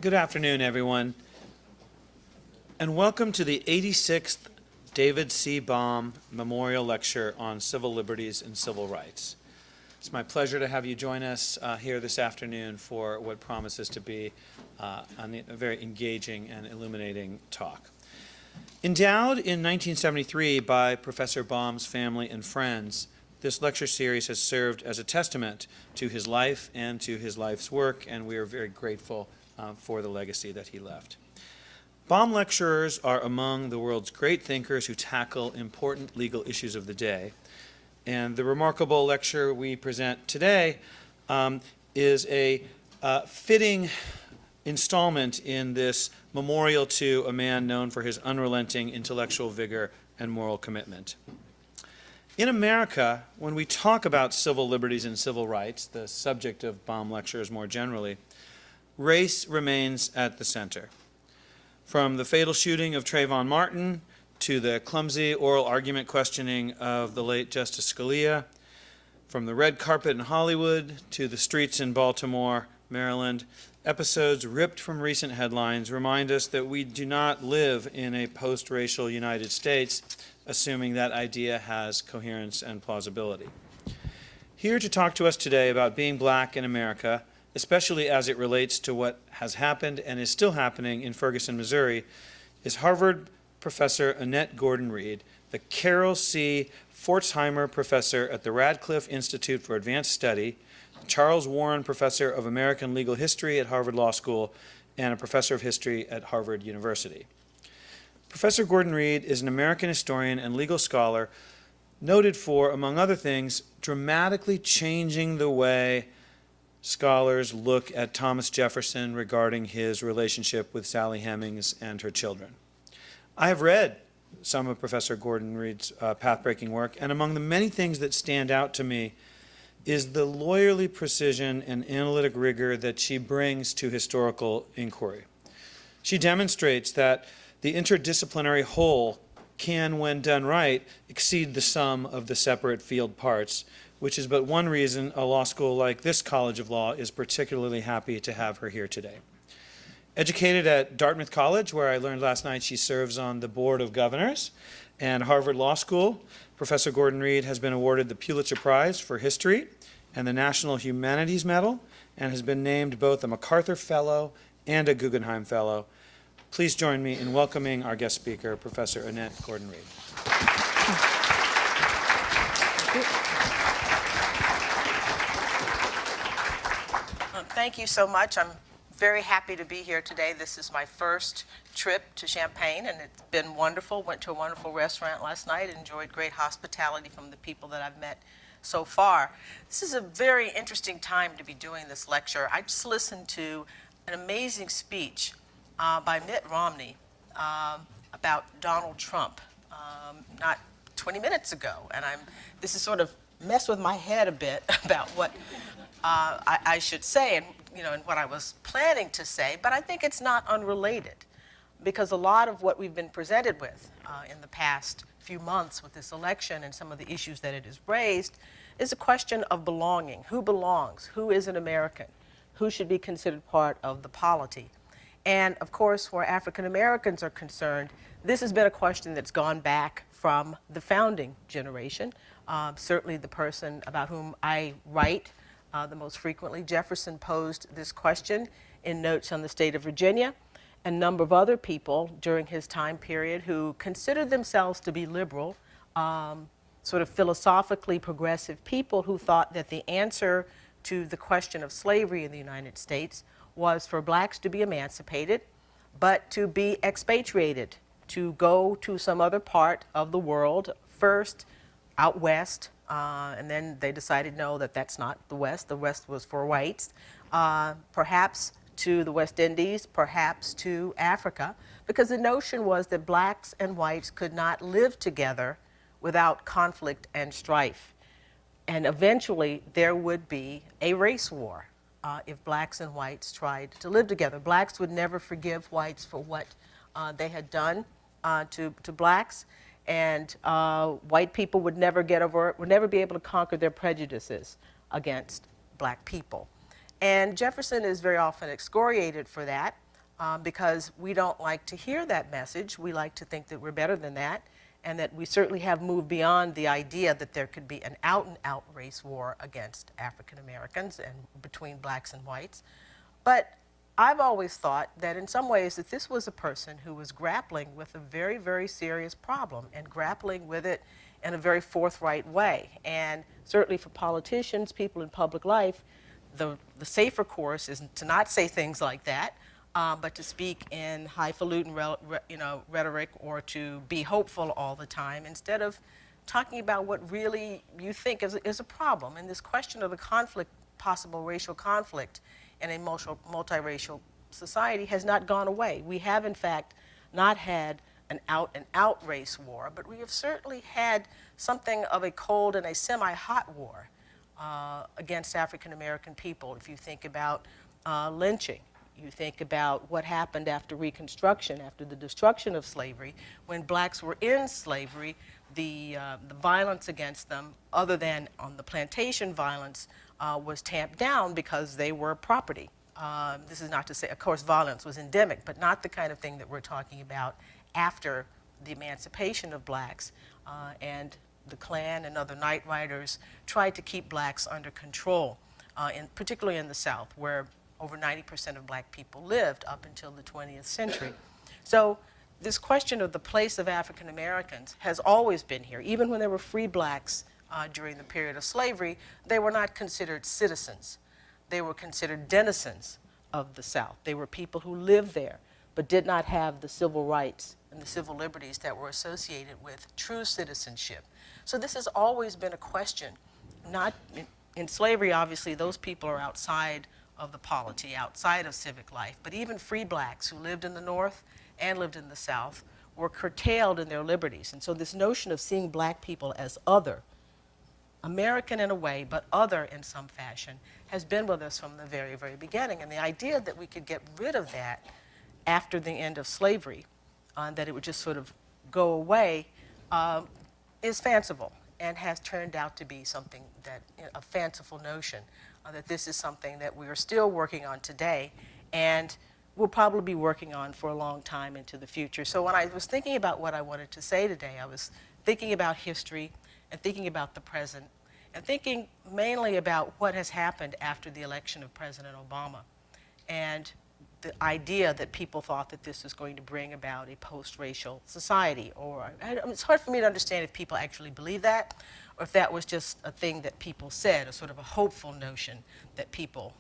Good afternoon, everyone, and welcome to the 86th David C. Baum Memorial Lecture on Civil Liberties and Civil Rights. It's my pleasure to have you join us here this afternoon for what promises to be a very engaging and illuminating talk. Endowed in 1973 by Professor Baum's family and friends, this lecture series has served as a testament to his life and to his life's work, and we are very grateful for the legacy that he left. Baum lecturers are among the world's great thinkers who tackle important legal issues of the day, and the remarkable lecture we present today is a fitting installment in this memorial to a man known for his unrelenting intellectual vigor and moral commitment. In America, when we talk about civil liberties and civil rights, the subject of Baum lectures more generally, race remains at the center. From the fatal shooting of Trayvon Martin to the clumsy oral argument questioning of the late Justice Scalia, from the red carpet in Hollywood to the streets in Baltimore, Maryland, episodes ripped from recent headlines remind us that we do not live in a post-racial United States, assuming that idea has coherence and plausibility. Here to talk to us today about being black in America, especially as it relates to what has happened and is still happening in Ferguson, Missouri, is Harvard professor Annette Gordon-Reed, the Carol C. Pforzheimer Professor at the Radcliffe Institute for Advanced Study, Charles Warren Professor of American Legal History at Harvard Law School, and a Professor of History at Harvard University. Professor Gordon-Reed is an American historian and legal scholar noted for, among other things, dramatically changing the way scholars look at Thomas Jefferson regarding his relationship with Sally Hemings and her children. I have read some of Professor Gordon-Reed's path-breaking work, and among the many things that stand out to me is the lawyerly precision and analytic rigor that she brings to historical inquiry. She demonstrates that the interdisciplinary whole can, when done right, exceed the sum of the separate field parts, which is but one reason a law school like this College of Law is particularly happy to have her here today. Educated at Dartmouth College, where I learned last night she serves on the Board of Governors, and Harvard Law School, Professor Gordon-Reed has been awarded the Pulitzer Prize for History and the National Humanities Medal, and has been named both a MacArthur Fellow and a Guggenheim Fellow. Please join me in welcoming our guest speaker, Professor Annette Gordon-Reed. Thank you so much. I'm very happy to be here today. This is my first trip to Champaign, and it's been wonderful. Went to a wonderful restaurant last night, enjoyed great hospitality from the people that I've met so far. This is a very interesting time to be doing this lecture. I just listened to an amazing speech by Mitt Romney about Donald Trump not 20 minutes ago, and this is sort of messed with my head a bit about what I should say and what I was planning to say, but I think it's not unrelated, because a lot of what we've been presented with in the past few months with this election and some of the issues that it has raised is a question of belonging. Who belongs? Who is an American? Who should be considered part of the polity? And of course, where African Americans are concerned, this has been a question that's gone back from the founding generation. Certainly the person about whom I write the most frequently, Jefferson, posed this question in Notes on the State of Virginia. A number of other people during his time period who considered themselves to be liberal, sort of philosophically progressive people who thought that the answer to the question of slavery in the United States was for blacks to be emancipated, but to be expatriated, to go to some other part of the world, first out west, and then they decided, no, that's not the West. The West was for whites, perhaps to the West Indies, perhaps to Africa, because the notion was that blacks and whites could not live together without conflict and strife. And eventually there would be a race war if blacks and whites tried to live together. Blacks would never forgive whites for what they had done to blacks, and white people would never be able to conquer their prejudices against black people. And Jefferson is very often excoriated for that. because we don't like to hear that message. We like to think that we're better than that, and that we certainly have moved beyond the idea that there could be an out-and-out race war against African Americans and between blacks and whites. But I've always thought that in some ways that this was a person who was grappling with a very, very serious problem and grappling with it in a very forthright way. And certainly for politicians, people in public life, the safer course is to not say things like that, but to speak in highfalutin rhetoric, or to be hopeful all the time instead of talking about what really you think is a problem. And this question of the conflict, possible racial conflict in a multiracial society has not gone away. We have, in fact, not had an out-and-out race war, but we have certainly had something of a cold and a semi-hot war against African American people. If you think about lynching, you think about what happened after Reconstruction, after the destruction of slavery. When blacks were in slavery, the violence against them, other than on the plantation violence, was tamped down because they were property. This is not to say, of course, violence was endemic, but not the kind of thing that we're talking about after the emancipation of blacks. And the Klan and other night riders tried to keep blacks under control, particularly in the South, where over 90% of black people lived up until the 20th century. So this question of the place of African Americans has always been here. Even when there were free blacks during the period of slavery, they were not considered citizens. They were considered denizens of the South. They were people who lived there, but did not have the civil rights and the civil liberties that were associated with true citizenship. So this has always been a question. Not in slavery, obviously, those people are outside of the polity, outside of civic life. But even free blacks who lived in the North and lived in the South were curtailed in their liberties. And so this notion of seeing black people as other, American in a way, but other in some fashion, has been with us from the very, very beginning. And the idea that we could get rid of that after the end of slavery, that it would just sort of go away, is fanciful, and has turned out to be something that, a fanciful notion, that this is something that we are still working on today, and we'll probably be working on for a long time into the future. So when I was thinking about what I wanted to say today, I was thinking about history and thinking about the present, and thinking mainly about what has happened after the election of President Obama, and the idea that people thought that this was going to bring about a post-racial society. It's hard for me to understand if people actually believe that, or if that was just a thing that people said, a sort of a hopeful notion that people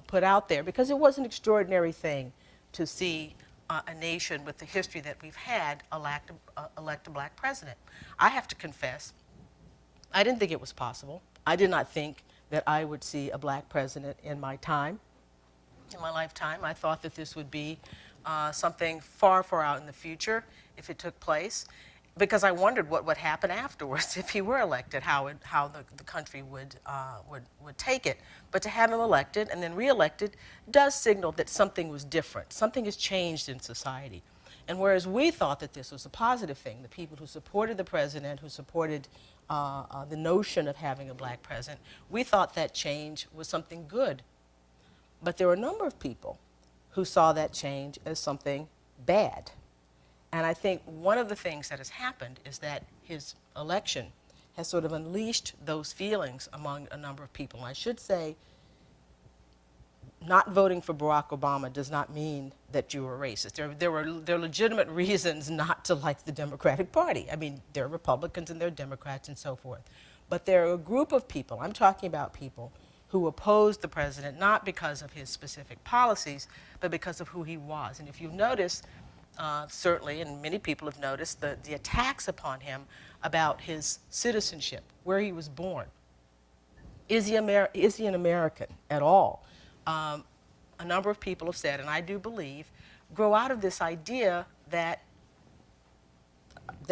put out there, because it was an extraordinary thing to see a nation with the history that we've had elect a black president. I have to confess, I didn't think it was possible. I did not think that I would see a black president in my time. In my lifetime, I thought that this would be something far, far out in the future if it took place, because I wondered what would happen afterwards if he were elected, how the country would take it. But to have him elected and then re-elected does signal that something was different. Something has changed in society. And whereas we thought that this was a positive thing, the people who supported the president, who supported the notion of having a black president, we thought that change was something good. But there were a number of people who saw that change as something bad. And I think one of the things that has happened is that his election has sort of unleashed those feelings among a number of people. And I should say, not voting for Barack Obama does not mean that you were racist. There are legitimate reasons not to like the Democratic Party. I mean, there are Republicans and there are Democrats and so forth. But there are a group of people, I'm talking about people, who opposed the president not because of his specific policies, but because of who he was. And if you've noticed, certainly, and many people have noticed, the attacks upon him about his citizenship, where he was born. Is he an American at all? A number of people have said, and I do believe, grow out of this idea that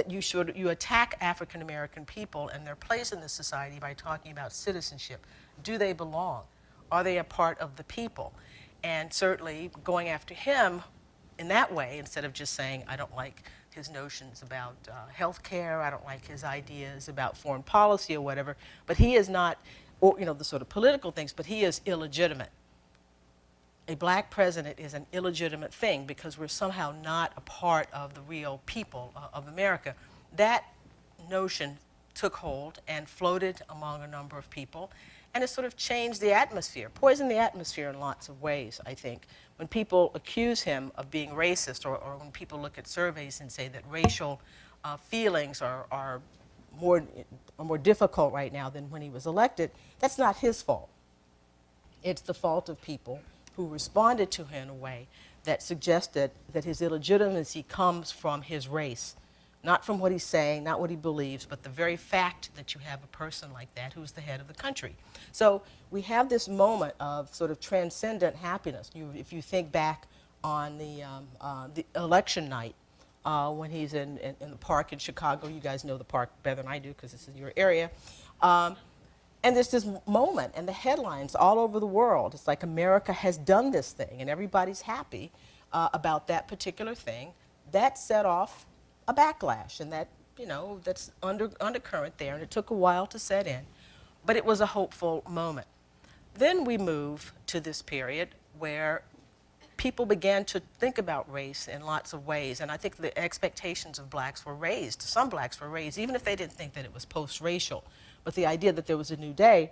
you attack African American people and their place in this society by talking about citizenship. Do they belong? Are they a part of the people? And certainly going after him in that way, instead of just saying, I don't like his notions about health care, I don't like his ideas about foreign policy or whatever, but he is not, or the sort of political things, but he is illegitimate. a black president is an illegitimate thing because we're somehow not a part of the real people of America. That notion took hold and floated among a number of people, and it sort of changed the atmosphere, poisoned the atmosphere in lots of ways, I think. When people accuse him of being racist, or when people look at surveys and say that racial feelings are more difficult right now than when he was elected, that's not his fault. It's the fault of people who responded to him in a way that suggested that his illegitimacy comes from his race, not from what he's saying, not what he believes, but the very fact that you have a person like that who's the head of the country. So we have this moment of sort of transcendent happiness. If you think back on the election night, when he's in the park in Chicago. You guys know the park better than I do because this is your area. And there's this moment, and the headlines all over the world. It's like America has done this thing, and everybody's happy about that particular thing. That set off a backlash, and that, you know, that's undercurrent there, and it took a while to set in, but it was a hopeful moment. Then we move to this period where people began to think about race in lots of ways, and I think the expectations of blacks were raised. Some blacks were raised, even if they didn't think that it was post-racial, but the idea that there was a new day,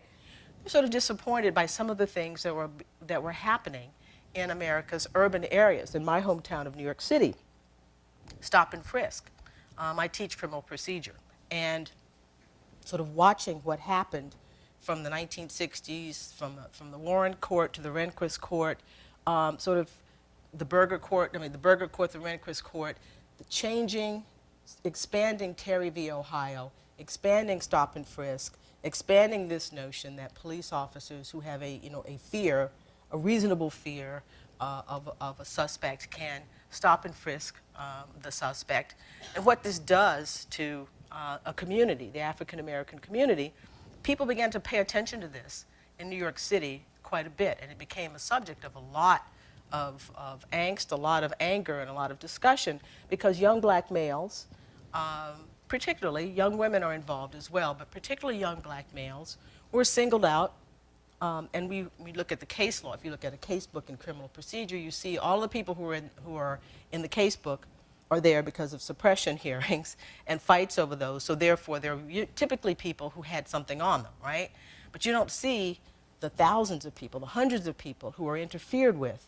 they were sort of disappointed by some of the things that were happening in America's urban areas. In my hometown of New York City, stop and frisk. I teach criminal procedure, and sort of watching what happened from the 1960s, from the Warren Court to the Rehnquist Court, sort of the Burger Court, the Rehnquist Court, the changing, expanding Terry v. Ohio, expanding stop and frisk, expanding this notion that police officers who have a fear, a reasonable fear of a suspect can stop and frisk the suspect. And what this does to a community, the African American community, people began to pay attention to this in New York City quite a bit, and it became a subject of a lot of angst, a lot of anger, and a lot of discussion, because young black males, particularly, young women are involved as well, but particularly young black males, were singled out. And we look at the case law. If you look at a case book in criminal procedure, you see all the people who are in the case book are there because of suppression hearings and fights over those. So therefore, they're typically people who had something on them, right? But you don't see the thousands of people, the hundreds of people who are interfered with,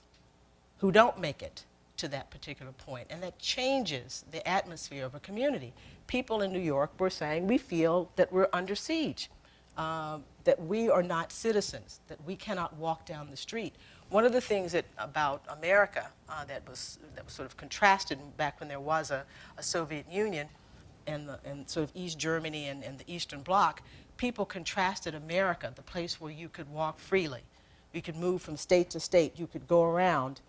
who don't make it to that particular point. And that changes the atmosphere of a community. People in New York were saying, we feel that we're under siege. That we are not citizens, that we cannot walk down the street. One of the things about America that was sort of contrasted back when there was a Soviet Union and sort of East Germany and the Eastern Bloc, people contrasted America, the place where you could walk freely. You could move from state to state. You could go around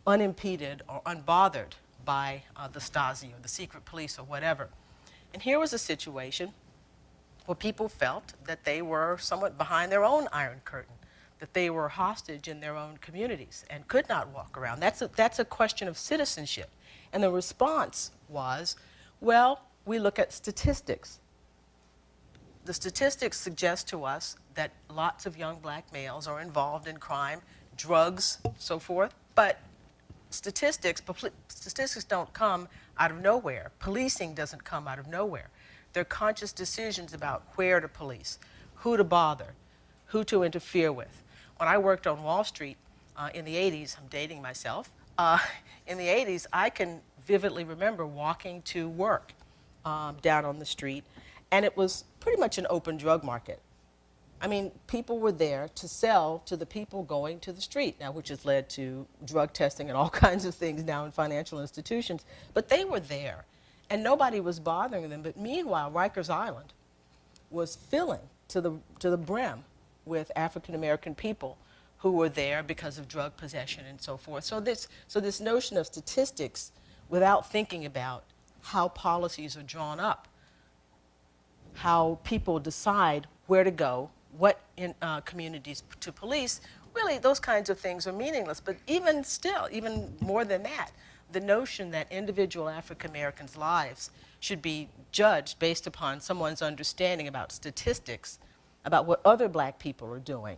unimpeded or unbothered by the Stasi or the secret police or whatever. And here was a situation where people felt that they were somewhat behind their own iron curtain, that they were hostage in their own communities and could not walk around. That's a question of citizenship. And the response was, well, we look at statistics. The statistics suggest to us that lots of young black males are involved in crime, drugs, so forth, but statistics don't come out of nowhere. Policing doesn't come out of nowhere. They're conscious decisions about where to police, who to bother, who to interfere with. When I worked on Wall Street in the 80s, I'm dating myself, in the 80s, I can vividly remember walking to work down on the street, and it was pretty much an open drug market. I mean, people were there to sell to the people going to the street, now which has led to drug testing and all kinds of things now in financial institutions, but they were there. And nobody was bothering them. But meanwhile, Rikers Island was filling to the brim with African American people who were there because of drug possession and so forth. So this notion of statistics without thinking about how policies are drawn up, how people decide where to go, what communities to police, really those kinds of things are meaningless. But even still, even more than that, the notion that individual African Americans' lives should be judged based upon someone's understanding about statistics, about what other black people are doing,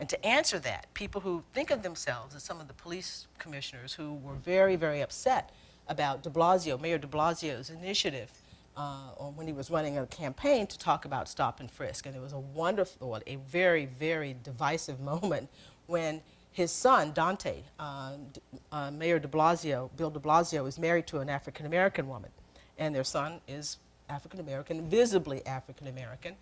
And to answer that, people who think of themselves as some of the police commissioners who were very, very upset about Mayor de Blasio's initiative when he was running a campaign to talk about stop and frisk. And it was a very, very divisive moment when his son, Dante, Mayor de Blasio, Bill de Blasio, is married to an African-American woman. And their son is African-American, visibly African-American.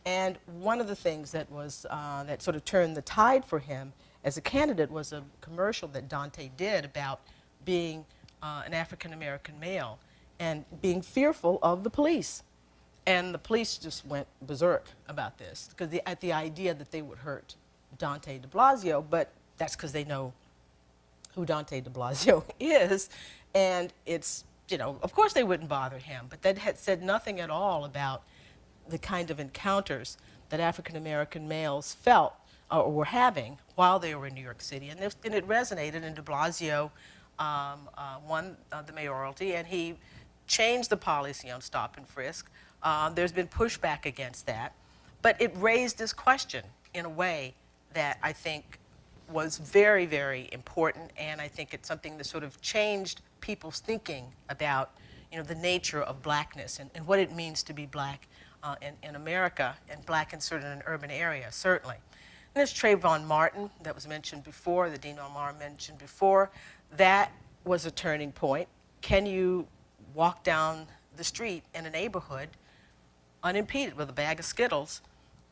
And one of the things that was that sort of turned the tide for him as a candidate was a commercial that Dante did about being an African-American male and being fearful of the police. And the police just went berserk about this because at the idea that they would hurt Dante de Blasio, but that's because they know who Dante de Blasio is. And it's, of course they wouldn't bother him, but that had said nothing at all about the kind of encounters that African-American males felt or were having while they were in New York City. And it resonated, and de Blasio won the mayoralty, and he changed the policy on stop and frisk. There's been pushback against that, but it raised this question in a way that I think was very, very important, and I think it's something that sort of changed people's thinking about the nature of blackness and what it means to be black in America, and black in certain urban areas, certainly. And there's Trayvon Martin that was mentioned before, that Dean Omar mentioned before. That was a turning point. Can you walk down the street in a neighborhood unimpeded with a bag of Skittles,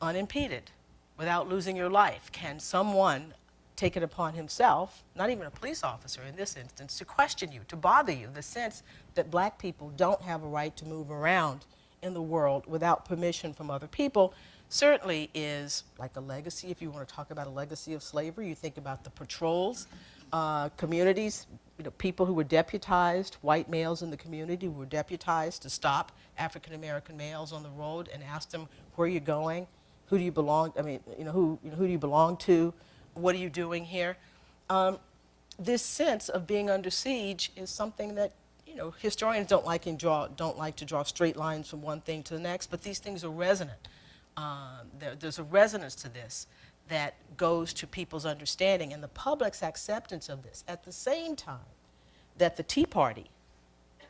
unimpeded, without losing your life? Can someone take it upon himself, not even a police officer in this instance, to question you, to bother you, the sense that black people don't have a right to move around in the world without permission from other people, certainly is like a legacy. If you want to talk about a legacy of slavery, you think about the patrols, communities, people who were deputized, white males in the community who were deputized to stop African-American males on the road and ask them, where are you going? Who do you belong, who do you belong to? What are you doing here? This sense of being under siege is something that historians don't like to draw straight lines from one thing to the next, but these things are resonant. There's a resonance to this that goes to people's understanding and the public's acceptance of this. At the same time that the Tea Party,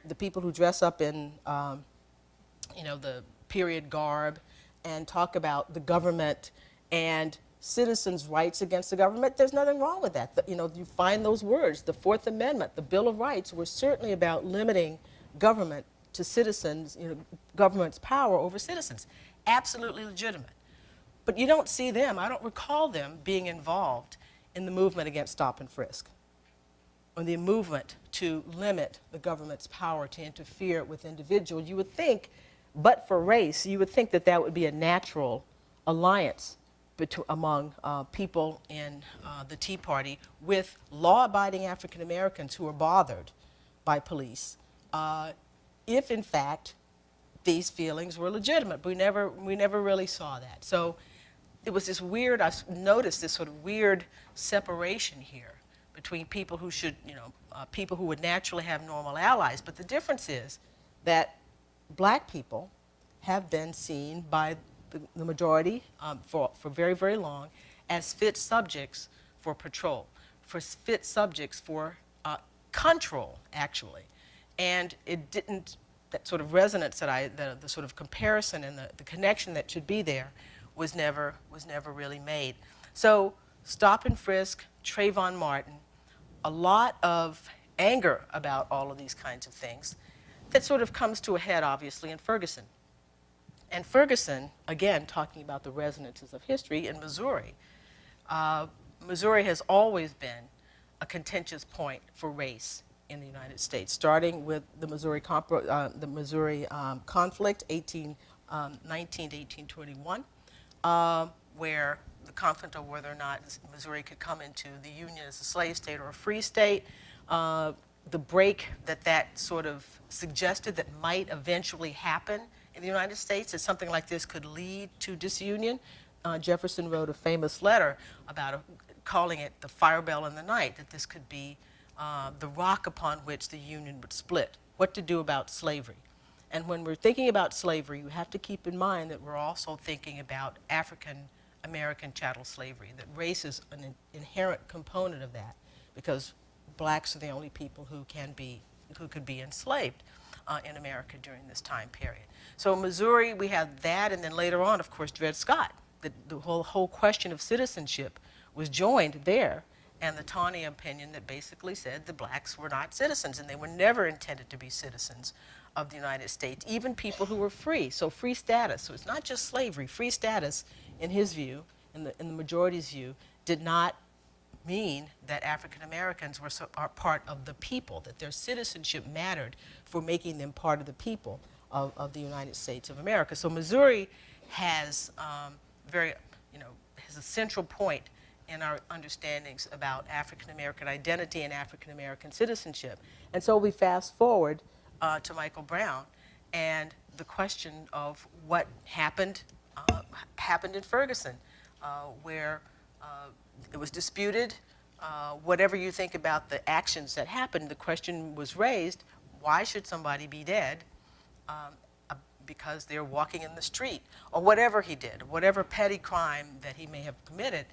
the people who dress up in the period garb and talk about the government and citizens' rights against the government, there's nothing wrong with that. You find those words. The Fourth Amendment, the Bill of Rights, were certainly about limiting government to citizens, government's power over citizens. Absolutely legitimate. But you don't see them, I don't recall them being involved in the movement against stop and frisk, or the movement to limit the government's power to interfere with individuals. You would think, but for race, you would think that that would be a natural alliance among people in the Tea Party with law-abiding African Americans who are bothered by police, if in fact these feelings were legitimate. We never really saw that. So it was this weird, I noticed this sort of weird separation here between people who should, people who would naturally have normal allies. But the difference is that black people have been seen by the majority for very, very long as fit subjects for patrol, for fit subjects for control, actually. And it didn't, that sort of resonance that the sort of comparison and the connection that should be there was never really made. So stop and frisk, Trayvon Martin, a lot of anger about all of these kinds of things that sort of comes to a head, obviously, in Ferguson. And Ferguson, again, talking about the resonances of history in Missouri. Missouri has always been a contentious point for race in the United States, starting with the Missouri conflict, 1819 to 1821, where the conflict of whether or not Missouri could come into the Union as a slave state or a free state, the break that sort of suggested that might eventually happen in the United States, that something like this could lead to disunion. Jefferson wrote a famous letter about calling it the fire bell in the night, that this could be the rock upon which the Union would split. What to do about slavery. And when we're thinking about slavery, you have to keep in mind that we're also thinking about African American chattel slavery, that race is an inherent component of that, because blacks are the only people who could be enslaved in America during this time period. So in Missouri, we had that, and then later on, of course, Dred Scott. The whole question of citizenship was joined there, and the Taney opinion that basically said the blacks were not citizens, and they were never intended to be citizens of the United States, even people who were free. So free status, so it's not just slavery, free status, in his view, in the majority's view, did not mean that African Americans are part of the people, that their citizenship mattered for making them part of the people of the United States of America. So Missouri has has a central point in our understandings about African American identity and African American citizenship. And so we fast forward to Michael Brown and the question of what happened in Ferguson, where it was disputed. Whatever you think about the actions that happened, the question was raised, why should somebody be dead because they're walking in the street, or whatever he did, whatever petty crime that he may have committed.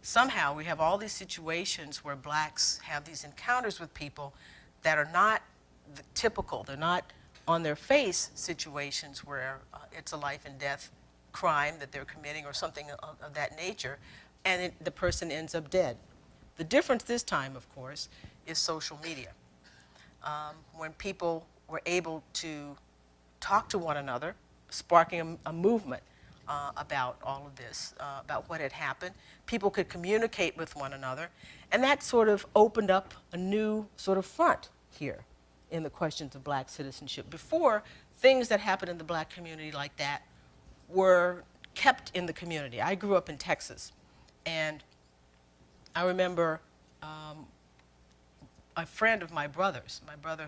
Somehow we have all these situations where blacks have these encounters with people that are not the typical, they're not on their face situations where it's a life and death crime that they're committing or something of that nature, and the person ends up dead. The difference this time, of course, is social media. When people were able to talk to one another, sparking a movement about all of this, about what had happened. People could communicate with one another, and that sort of opened up a new sort of front here in the questions of black citizenship. Before, things that happened in the black community like that were kept in the community. I grew up in Texas, and I remember a friend of my brother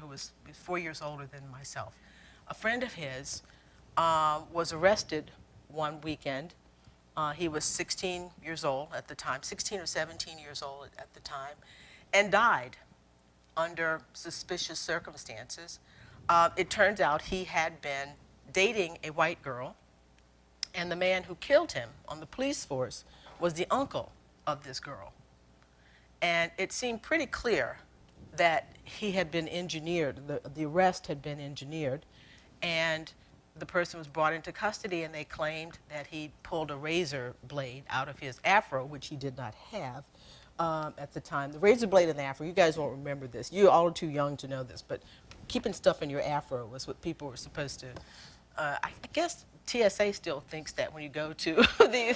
who was 4 years older than myself, a friend of his was arrested one weekend. He was 16 years old at the time, 16 or 17 years old at the time, and died under suspicious circumstances. It turns out he had been dating a white girl, and the man who killed him on the police force was the uncle of this girl. And it seemed pretty clear that he had been engineered, the arrest had been engineered, and the person was brought into custody, and they claimed that he pulled a razor blade out of his afro, which he did not have at the time. The razor blade and the afro, you guys won't remember this. You all are too young to know this, but keeping stuff in your afro was what people were supposed to, I guess TSA still thinks that when you go to the,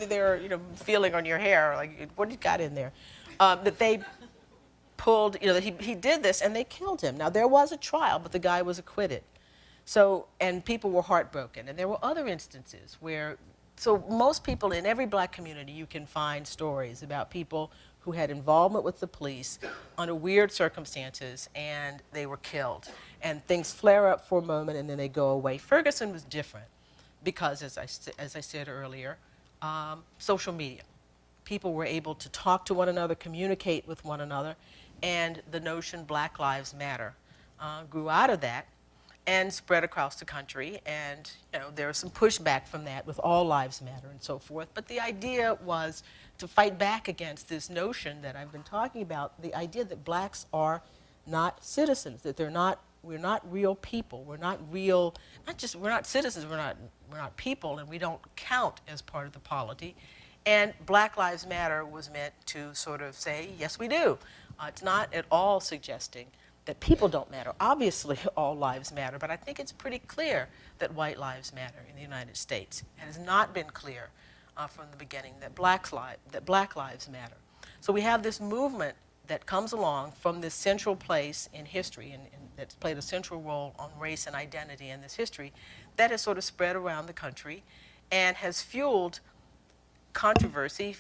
they're feeling on your hair, like, what do you got in there? That they pulled, that he did this, and they killed him. Now, there was a trial, but the guy was acquitted. So, and people were heartbroken. And there were other instances where, so most people in every black community, you can find stories about people who had involvement with the police under weird circumstances, and they were killed. And things flare up for a moment, and then they go away. Ferguson was different because, as I said earlier, social media. People were able to talk to one another, communicate with one another, and the notion Black Lives Matter grew out of that and spread across the country. And there was some pushback from that with All Lives Matter and so forth. But the idea was to fight back against this notion that I've been talking about, the idea that blacks are not citizens, that we're not real people. We're not real, we're not citizens, we're not people, and we don't count as part of the polity. And Black Lives Matter was meant to sort of say, yes, we do. It's not at all suggesting that people don't matter. Obviously, all lives matter, but I think it's pretty clear that white lives matter in the United States. It has not been clear from the beginning that black lives matter. So we have this movement that comes along from this central place in history, and that's played a central role on race and identity in this history, that has sort of spread around the country and has fueled controversy,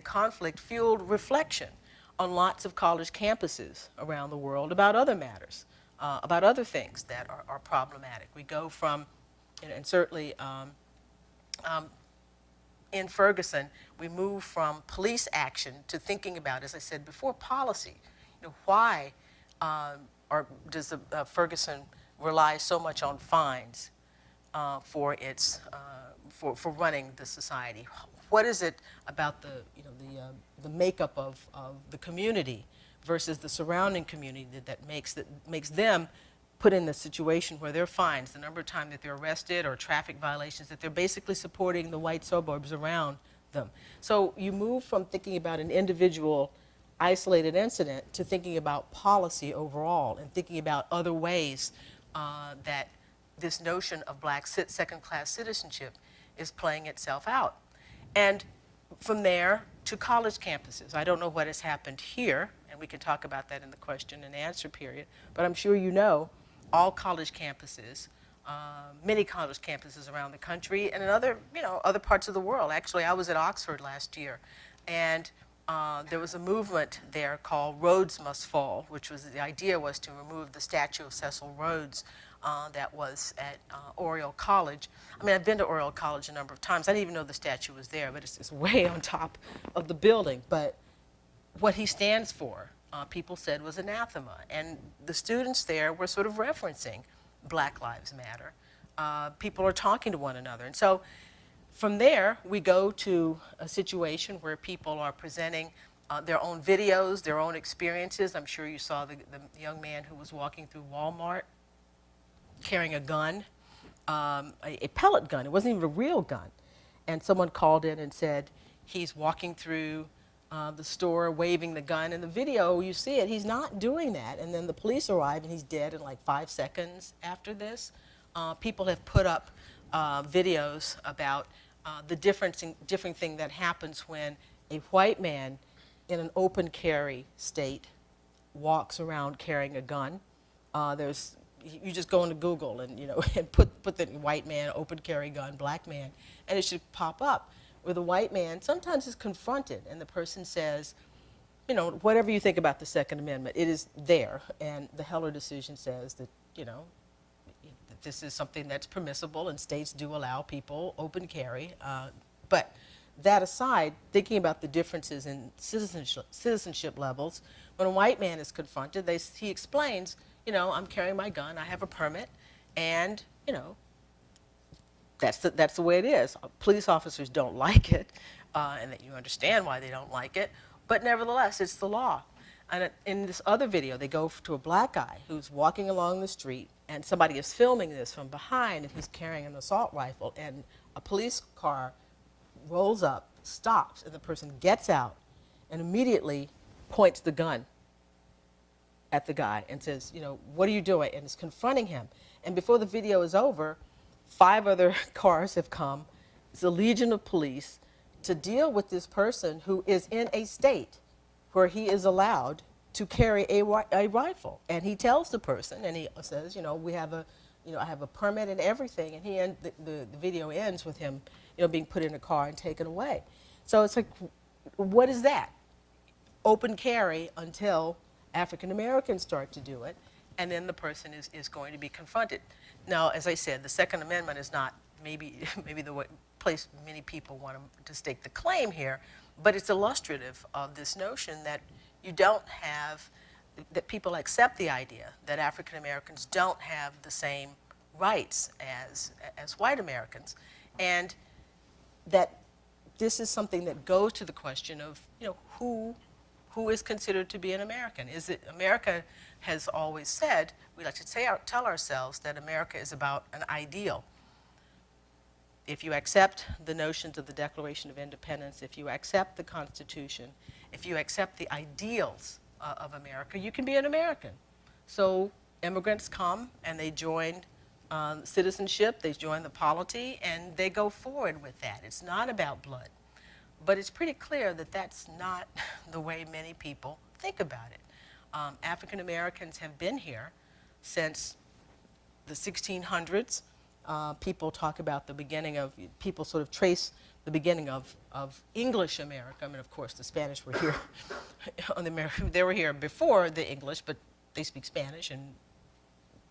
conflict, fueled reflection on lots of college campuses around the world about other matters, about other things that are problematic. We go from, and certainly in Ferguson, we move from police action to thinking about, as I said before, policy. Why does Ferguson rely so much on fines for its for running the society? What is it about the makeup of the community versus the surrounding community that makes them put in the situation where their fines, the number of times that they're arrested or traffic violations, that they're basically supporting the white suburbs around them. So you move from thinking about an individual isolated incident to thinking about policy overall and thinking about other ways that this notion of black second-class citizenship is playing itself out. And from there to college campuses. I don't know what has happened here, and we can talk about that in the question and answer period, but I'm sure you know all college campuses, many college campuses around the country and in other parts of the world. Actually, I was at Oxford last year, and there was a movement there called Rhodes Must Fall, which was, the idea was to remove the statue of Cecil Rhodes that was at Oriel College. I mean, I've been to Oriel College a number of times. I didn't even know the statue was there, but it's way on top of the building. But what he stands for, people said, was anathema. And the students there were sort of referencing Black Lives Matter. People are talking to one another. And so from there, we go to a situation where people are presenting their own videos, their own experiences. I'm sure you saw the young man who was walking through Walmart carrying a gun, a pellet gun. It wasn't even a real gun. And someone called in and said, he's walking through the store waving the gun. In the video, you see it, he's not doing that. And then the police arrive and he's dead in like 5 seconds after this. People have put up videos about the different thing that happens when a white man in an open carry state walks around carrying a gun. You just go into Google and and put the white man, open carry gun, black man, and it should pop up. Where the white man sometimes is confronted, and the person says, whatever you think about the Second Amendment, it is there, and the Heller decision says that that this is something that's permissible, and states do allow people open carry. But that aside, thinking about the differences in citizenship levels, when a white man is confronted, he explains, I'm carrying my gun, I have a permit, and, that's the way it is. Police officers don't like it, and that you understand why they don't like it, but nevertheless, it's the law. And in this other video, they go to a black guy who's walking along the street, and somebody is filming this from behind, and he's carrying an assault rifle, and a police car rolls up, stops, and the person gets out and immediately points the gun at the guy and says, what are you doing? And is confronting him. And before the video is over, 5 other cars have come. It's a legion of police to deal with this person who is in a state where he is allowed to carry a rifle. And he tells the person, and he says, we have I have a permit and everything. And the video ends with him, being put in a car and taken away. So it's like, what is that? Open carry until African Americans start to do it, and then the person is going to be confronted. Now, as I said, the Second Amendment is not maybe the place many people want to stake the claim here, but it's illustrative of this notion that that people accept the idea that African Americans don't have the same rights as white Americans, and that this is something that goes to the question of who is considered to be an American. America has always said, we like to tell ourselves that America is about an ideal. If you accept the notions of the Declaration of Independence, if you accept the Constitution, if you accept the ideals of America, you can be an American. So immigrants come and they join citizenship, they join the polity, and they go forward with that. It's not about blood. But it's pretty clear that that's not the way many people think about it. African Americans have been here since the 1600s. People talk about people sort of trace the beginning of English America. I mean, of course, the Spanish were here. They were here before the English, but they speak Spanish, and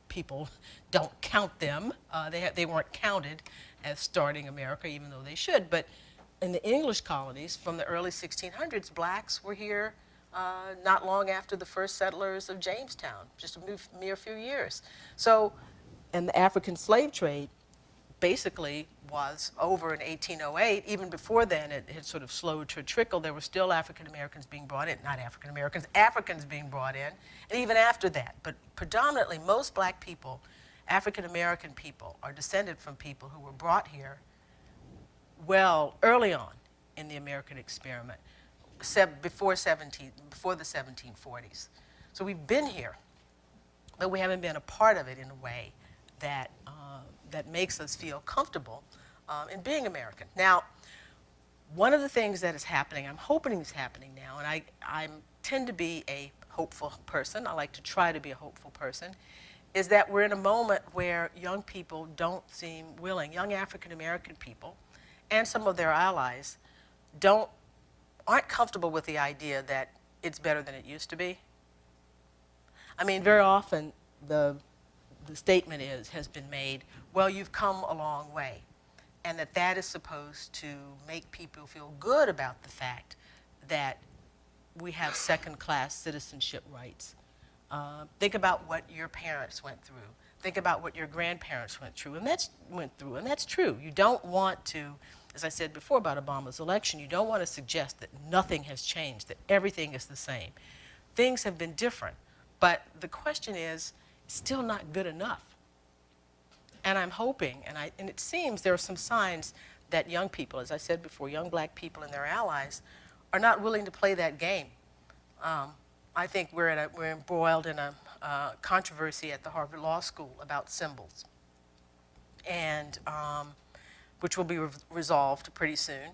people don't count them. They weren't counted as starting America, even though they should. But in the English colonies, from the early 1600s, blacks were here not long after the first settlers of Jamestown, just a mere few years. So, and the African slave trade basically was over in 1808. Even before then, it had sort of slowed to a trickle. There were still African Americans being brought in, not African Americans, Africans being brought in, and even after that. But predominantly, most black people, African American people, are descended from people who were brought here well early on in the American experiment, before the 1740s. So we've been here, but we haven't been a part of it in a way that that makes us feel comfortable in being American. Now, one of the things that is happening, I'm hoping is happening now, and I tend to be a hopeful person, I like to try to be a hopeful person, is that we're in a moment where young people don't seem willing, young African American people, and some of their allies, aren't comfortable with the idea that it's better than it used to be. I mean, very often the statement has been made, well, you've come a long way, and that is supposed to make people feel good about the fact that we have second-class citizenship rights. Think about what your parents went through. Think about what your grandparents went through, and that's true. You don't want to, as I said before about Obama's election, you don't want to suggest that nothing has changed, that everything is the same. Things have been different, but the question is, it's still not good enough. And I'm hoping, and it seems there are some signs that young people, as I said before, young black people and their allies, are not willing to play that game. I think we're embroiled in a controversy at the Harvard Law School about symbols, and which will be resolved pretty soon.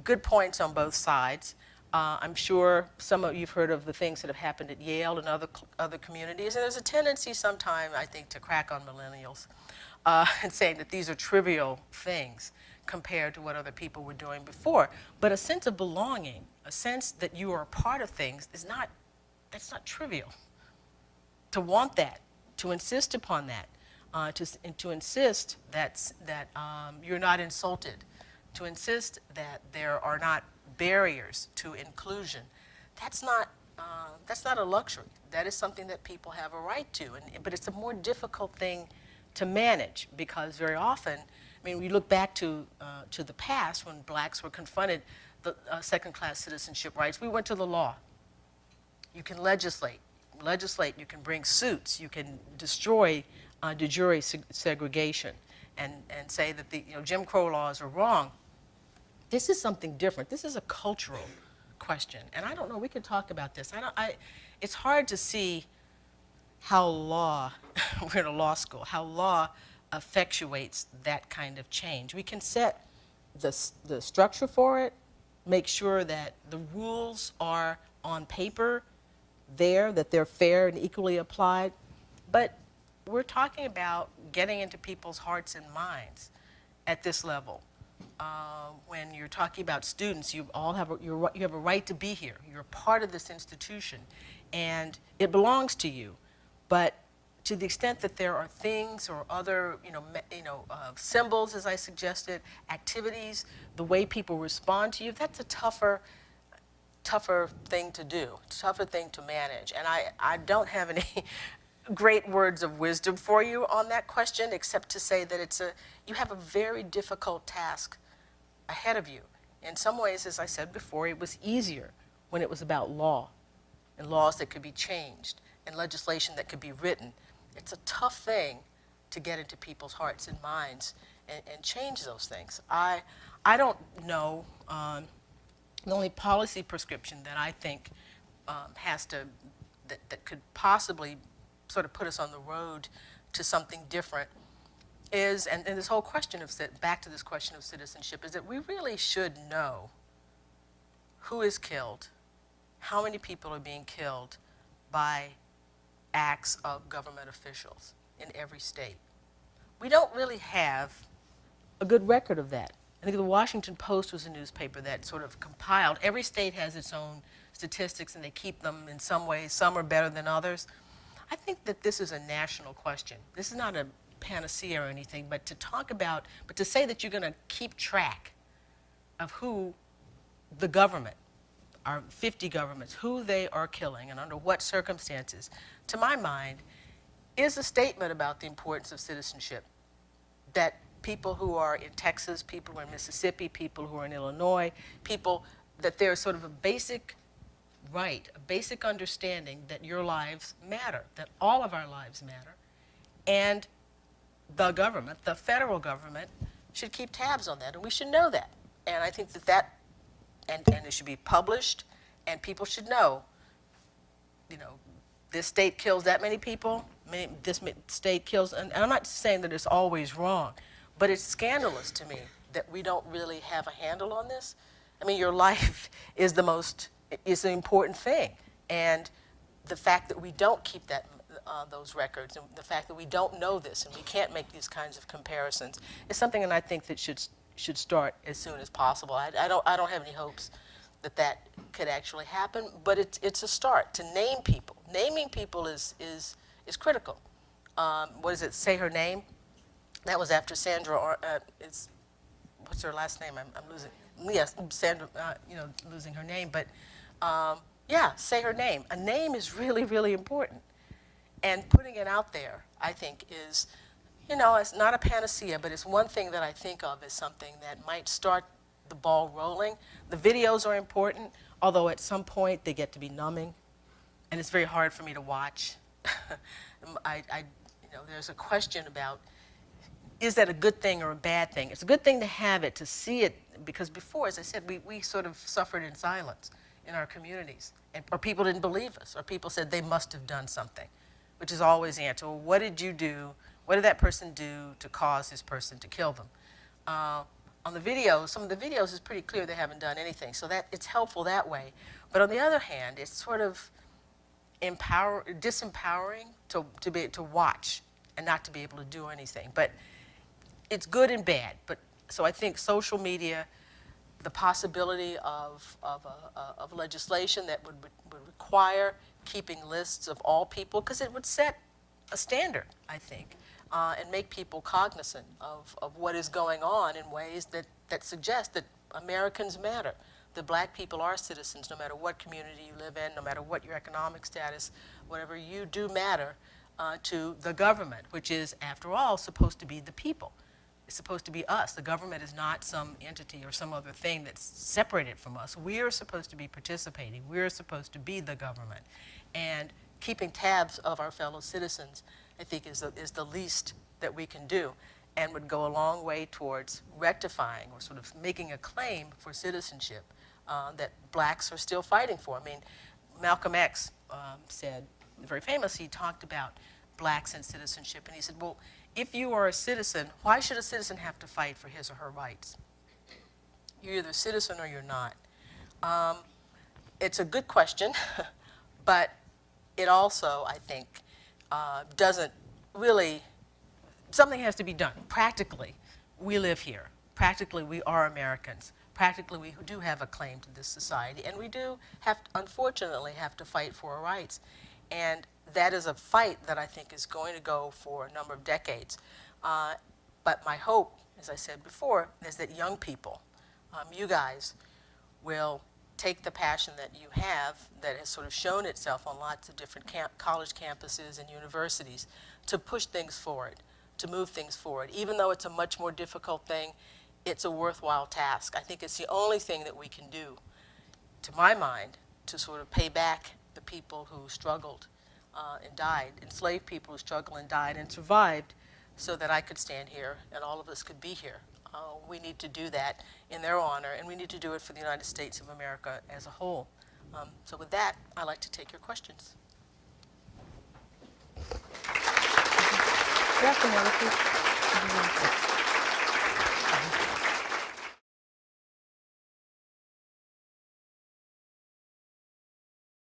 Good points on both sides. I'm sure some of you've heard of the things that have happened at Yale and other communities, and there's a tendency sometime, I think, to crack on millennials and saying that these are trivial things compared to what other people were doing before. But a sense of belonging, a sense that you are a part of things, that's not trivial. To want that, to insist upon that, to insist that you're not insulted, to insist that there are not barriers to inclusion, that's not a luxury. That is something that people have a right to, but it's a more difficult thing to manage, because very often, I mean, we look back to the past when blacks were confronted the second-class citizenship rights. We went to the law. You can legislate, you can bring suits, you can destroy de jure segregation, and say that the Jim Crow laws are wrong. This is something different. This is a cultural question, and I don't know. We could talk about this. It's hard to see how law, we're in a law school, how law effectuates that kind of change. We can set the structure for it, make sure that the rules are on paper there, that they're fair and equally applied, but we're talking about getting into people's hearts and minds at this level. When you're talking about students, you have a right to be here. You're a part of this institution, and it belongs to you. But to the extent that there are things or other, symbols, as I suggested, activities, the way people respond to you, that's a tougher thing to do, tougher thing to manage. And I don't have any great words of wisdom for you on that question, except to say that you have a very difficult task ahead of you. In some ways, as I said before, it was easier when it was about law and laws that could be changed and legislation that could be written. It's a tough thing to get into people's hearts and minds and change those things. I don't know. The only policy prescription that I think that could possibly sort of put us on the road to something different is, and this whole question back to this question of citizenship, is that we really should know who is killed, how many people are being killed by acts of government officials in every state. We don't really have a good record of that. I think the Washington Post was a newspaper that sort of compiled. Every state has its own statistics, and they keep them in some ways. Some are better than others. I think that this is a national question. This is not a panacea or anything, but to say that you're going to keep track of who the government, our 50 governments, who they are killing and under what circumstances, to my mind, is a statement about the importance of citizenship. that people who are in Texas, people who are in Mississippi, people who are in Illinois, that there's sort of a basic right, a basic understanding that your lives matter, that all of our lives matter, and the government, the federal government, should keep tabs on that, and we should know that. And I think and it should be published, and people should know, this state kills that many people, this state kills, and I'm not saying that it's always wrong, but it's scandalous to me that we don't really have a handle on this. I mean, your life is an important thing, and the fact that we don't keep those records, and the fact that we don't know this, and we can't make these kinds of comparisons, is something that I think that should start as soon as possible. I don't have any hopes that could actually happen, but it's a start to name people. Naming people is critical. What is it? Say her name. That was after Sandra. What's her last name? I'm losing. Yes, Sandra. Losing her name, but yeah, say her name. A name is really, really important, and putting it out there, I think, is, it's not a panacea, but it's one thing that I think of as something that might start the ball rolling. The videos are important, although at some point they get to be numbing, and it's very hard for me to watch. There's a question about, is that a good thing or a bad thing? It's a good thing to have it, to see it, because before, as I said, we sort of suffered in silence in our communities, or people didn't believe us, or people said they must have done something, which is always the answer. Well, what did you do? What did that person do to cause this person to kill them? On the videos, some of the videos is pretty clear they haven't done anything, so that it's helpful that way. But on the other hand, it's sort of disempowering to watch and not to be able to do anything. But it's good and bad. So I think social media, the possibility of legislation that would require keeping lists of all people, because it would set a standard, I think, and make people cognizant of what is going on in ways that suggest that Americans matter, that black people are citizens no matter what community you live in, no matter what your economic status, whatever, you do matter to the government, which is, after all, supposed to be the people. It's supposed to be us. The government is not some entity or some other thing that's separated from us. We're supposed to be participating. We're supposed to be the government. And keeping tabs of our fellow citizens, I think, is the least that we can do, and would go a long way towards rectifying or sort of making a claim for citizenship that blacks are still fighting for. I mean, Malcolm X said, very famous, he talked about blacks and citizenship, and he said, well, if you are a citizen, why should a citizen have to fight for his or her rights? You're either a citizen or you're not. It's a good question, but it also, I think, doesn't really, something has to be done. Practically, we live here. Practically, we are Americans. Practically, we do have a claim to this society, and we do unfortunately, have to fight for our rights. And that is a fight that I think is going to go for a number of decades. But my hope, as I said before, is that young people, you guys, will take the passion that you have, that has sort of shown itself on lots of different college campuses and universities, to push things forward, to move things forward. Even though it's a much more difficult thing, it's a worthwhile task. I think it's the only thing that we can do, to my mind, to sort of pay back the people who struggled and died, enslaved people who struggled and died and survived, so that I could stand here and all of us could be here. We need to do that in their honor, and we need to do it for the United States of America as a whole. So with that, I'd like to take your questions. Good afternoon, please.